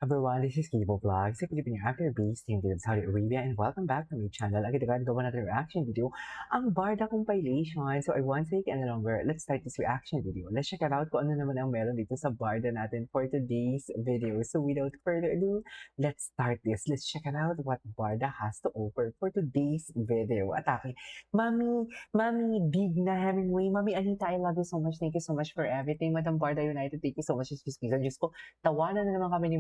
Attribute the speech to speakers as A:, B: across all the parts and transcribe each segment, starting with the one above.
A: Everyone, this is Kibo Vlogs, a Filipino actor based in Saudi Arabia, and welcome back to my channel. Agad-agad gawa natin reaction video, ang Barda compilation. So I won't take any longer. Let's start this reaction video. Let's check it out kung ano naman ang meron dito sa Barda natin for today's video. So without further ado, let's start this. Let's check it out what Barda has to offer for today's video. Atake. Mami, Big na Hemingway. Mami Anita, I love you so much. Thank you so much for everything. Madam Barda United, thank you so much. Excuse me. Diyos ko, tawanan na naman kami ni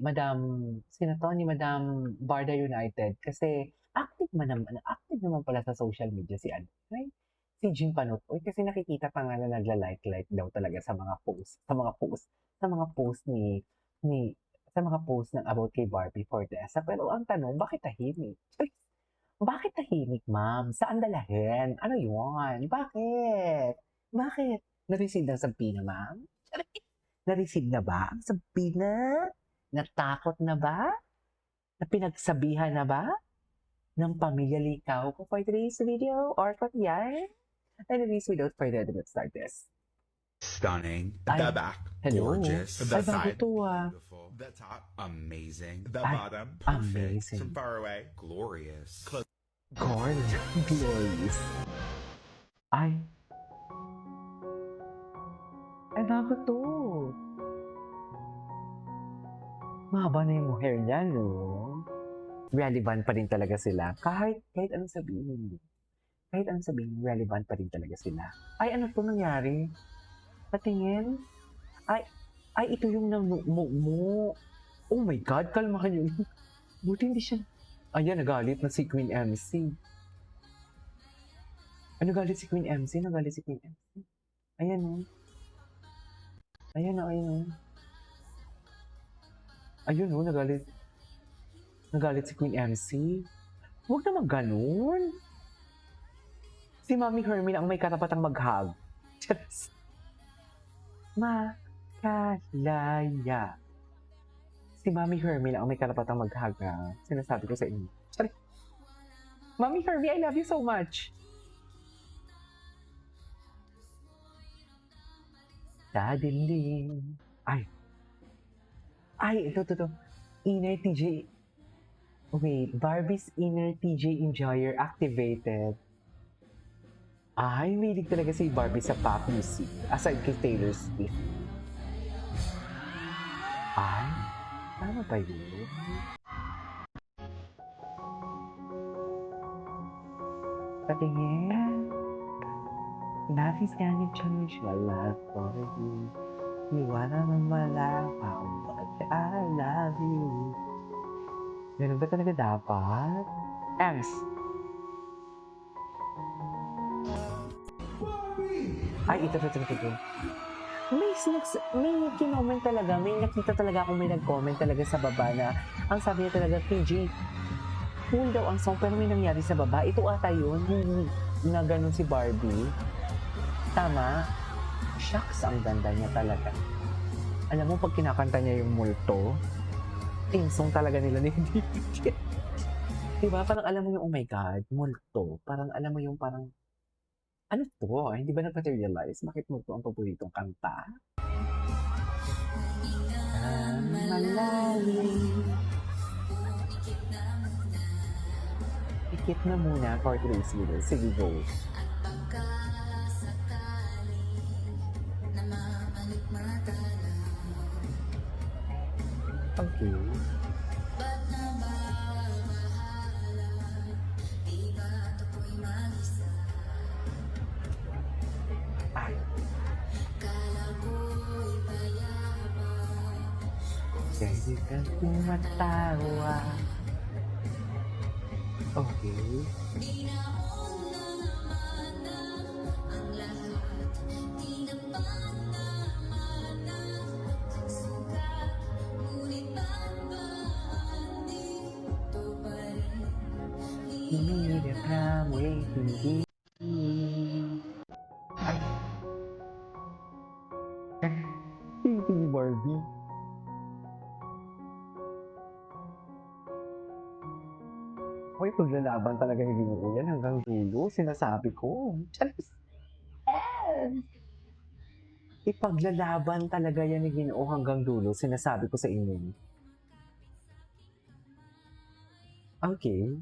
A: Madam, sino to? Ni Madam Barda United. Kasi active naman pala sa social media si ano, right? Si Jim Panutoy. Kasi nakikita pa nga na nagla-like daw talaga sa mga post sa mga post ng about kay Barbie Fortesa. Pero ang tanong, bakit tahimik? Bakit tahimik, ma'am? Saan dalahin? Ano yun? Bakit? Bakit? Na-receive ng sampina, ma'am? Na-receive na ba ang sampina? Natakot na ba? Na pinagsabihan na ba? Ng pamilya Likaw ko for today's video? Or for yan? Anyways, without further ado, let's start this.
B: Stunning.
A: Ay,
B: The back,
A: hello.
B: gorgeous.
A: Ay,
B: The
A: bago
B: side,
A: to, ah.
B: beautiful. The top, amazing. The
A: Ay,
B: bottom, perfect.
A: amazing.
B: From far away, glorious.
A: Glorious. Ay, bago to. Mahaba na yung hair niya, no? Relevant pa rin talaga sila. Kahit anong sabihin. Kahit anong sabihin, relevant pa rin talaga sila. Ay, ano to nangyari? Patingin? Ay, ito yung mo. Oh my God, kalma ka yun. Buti hindi siya. Ayan, nagalit na si Queen MC. Ano galit si Queen MC? Nagalit si Queen MC. Ayan, oh. Ayan, oh, ayun, oh. Ayun, oh, nagalit si Queen MC. Huwag naman ganun. Si Mami Hermine ang may karapatang mag-hug. Just makalaya. Si Mami Hermine ang may karapatang mag-hug, ha? Sinasabi ko sa inyo. Sorry. Mami Hermine, I love you so much. Dadilim. Ay, ito. Inner TJ. Wait, Barbie's inner TJ enjoyer activated. Ay, mahilig talaga si Barbie sa pop music. Aside kay Taylor Swift. Ay, tama ba yun? Patingin. Nothing's gonna change my life for you. You wanna know my life, how much I love you. Ganun ba talaga dapat? Ems. Ay, ito. May kinoment talaga, may nakita talaga akong may nag-comment talaga sa baba na ang sabi niya talaga, KJ, cool daw ang song pero may nangyari sa baba. Ito ata yun, na ganun si Barbie. Tama? Shucks, ang ganda niya talaga. Alam mo, pag kinakanta niya yung multo, team song talaga nila ni DJ. Diba? Parang alam mo yung, oh my God, multo. Parang alam mo yung parang, ano to? Hindi ba nag-materialize? Bakit multo ang paboritong kanta? Malalim. Ikit na muna for today's video. Sige, go. Okay. Jadi kan tumatawa. Okay. Hindi ka mo hindi. Hindi Barbie. Uy, paglalaban talaga hindi mo yan hanggang dulo. Sinasabi ko. Charis! Ipaglalaban talaga yan ni Ginoo hanggang dulo, sinasabi ko sa inyo. Okay.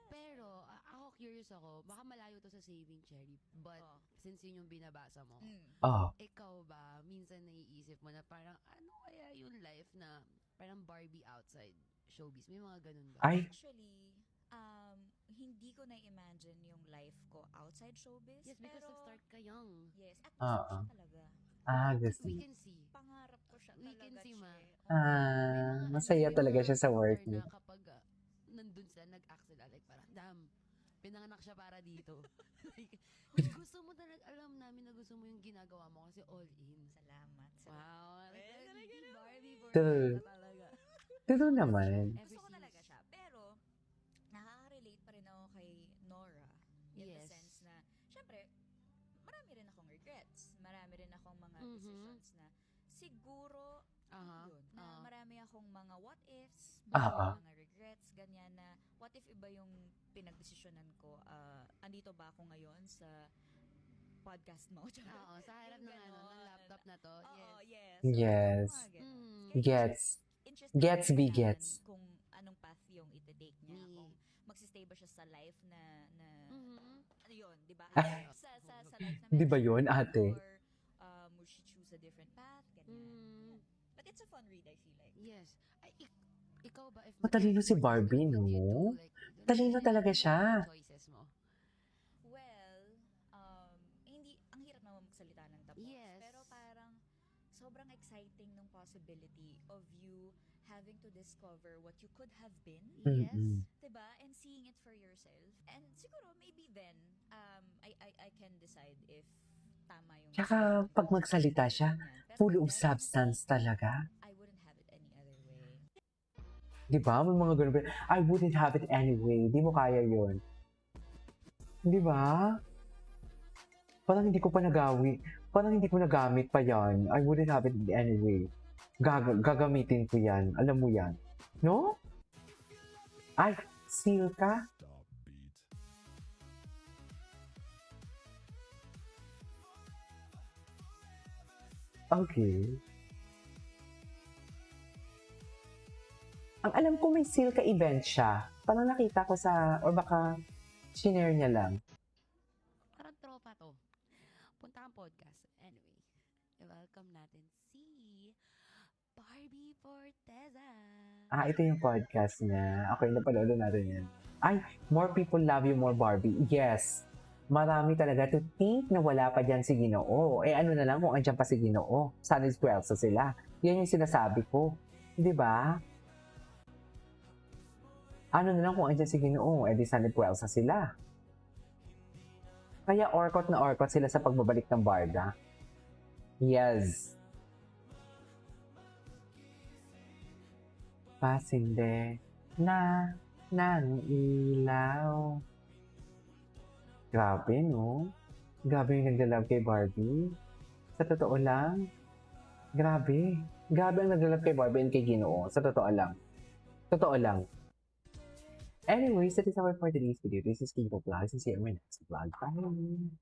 C: Pero, ako curious ako, baka malayo to sa saving Cherry, but since yun yung binabasa mo,
A: Oh,
C: ikaw ba, minsan naiisip mo na parang, ano kaya yung life na parang Barbie outside showbiz? May mga ganun ba?
A: ay,
D: Actually, hindi ko na-imagine yung life ko outside showbiz.
C: Yes, because
D: pero,
C: nag-start ka young.
D: yes, at gusto ko
A: Oo.
D: siya talaga.
A: gusto.
C: We can see.
D: Pangarap ko siya
C: We
D: talaga,
C: can see, ma.
D: Che. Oo.
C: May mga
A: Masaya
C: may
A: talaga
C: mga
A: siya sa work
C: actor
A: niya.
C: na kapag nandun sila, nag-act sila, like parang, damn, pinanganak siya para dito. Like, gusto mo talaga, alam namin na gusto mo yung ginagawa mo kasi all in.
D: Salamat.
C: Wow.
D: Eh, talaga
C: Hindi
D: naman.
C: Barbie for
A: True.
C: Tessa talaga.
A: Totoo naman.
D: Gusto ko talaga siya. Pero, nakaka-relate pa rin ako kay Nora. In the
C: Yes.
D: sense na, syempre, marami rin akong regrets. Marami rin akong mga
C: Mhm.
D: decisions na siguro,
C: Aha.
D: yun, na marami akong mga what ifs,
A: Ah,
D: mga regrets, ganyan na, what if iba yung pinagdesisyonan ko, andito ba ako ngayon sa podcast mo?
C: Oo, sa harap
D: Yung
C: ng ano, ng
D: ganon.
C: laptop na to.
D: Oo,
C: Yes.
D: yes.
A: Yes.
D: Mga ganon.
C: Mm.
D: Kaya
A: Gets.
D: interested
A: Gets,
D: ako
A: be
D: malaman
A: gets.
D: kung anong path yung iti-take niya.
C: Me.
D: Kung magsistay ba siya sa life na
C: Mhm.
D: ano yun, di ba?
C: Ah.
D: Sa life na
A: Di ba yun,
D: meron siya,
A: ate?
D: Or will she choose a different path? Ganyan.
C: Mm.
D: But it's a fun read, I feel like.
C: Yes. Ay, ikaw ba, if
A: Matalino si
C: mag-transport
A: Barbie,
C: ka, what do you
A: no?
C: do? Like,
A: Talino
C: ano
A: talaga
C: yung
A: siya.
C: choices mo?
D: Well, hindi, ang hirap naman magsalita ng tapos.
C: Yes.
D: Pero parang, sobrang exciting nung possibility of you having to discover what you could have been.
C: Yes.
A: Mm-mm.
D: Diba? And seeing it for yourself. And siguro, maybe then, I can decide if tama yung
A: Tsaka,
D: decision
A: pag
D: ko.
A: magsalita siya,
D: Ganyan. Pero
A: full of
D: definitely,
A: substance talaga.
D: I wouldn't have it any other way.
A: Di ba? May mga ganun. I wouldn't have it anyway. Di mo kaya yun. Di ba? Parang hindi ko pa nagawi. Parang hindi ko nagamit pa yan. I wouldn't have it anyway. Gagamitin ko yan. Alam mo yan. No? Ay, seal ka? Okay. Ang alam ko may seal ka event siya. Parang nakita ko sa, or baka shinare niya lang.
C: Parang tropa to. Punta kang podcast. Anyway, welcome natin si Barbie Forteza.
A: Ito yung podcast niya. Okay, napanood natin yan. Ay, more people love you, more Barbie. Yes. Marami talaga to think na wala pa dyan si Ginoo. Ano na lang kung andyan pa si Ginoo. Sana is 12 sa sila. Yan yung sinasabi ko. Di ba? Ano na lang kung andyan si Ginoo. Di sana 12 sa sila. Kaya orkot na orkot sila sa pagbabalik ng Barda. Yes. Pasinde na ng ilaw. Grabe, no? Grabe yung naglalove kay Barbie. Sa totoo lang, grabe. Grabe ang naglalove kay Barbie and kay Ginoo. Sa totoo lang. Totoo lang. Anyways, that is our for today's video. This is Kiko Vlogs and see you in my next vlog. Bye!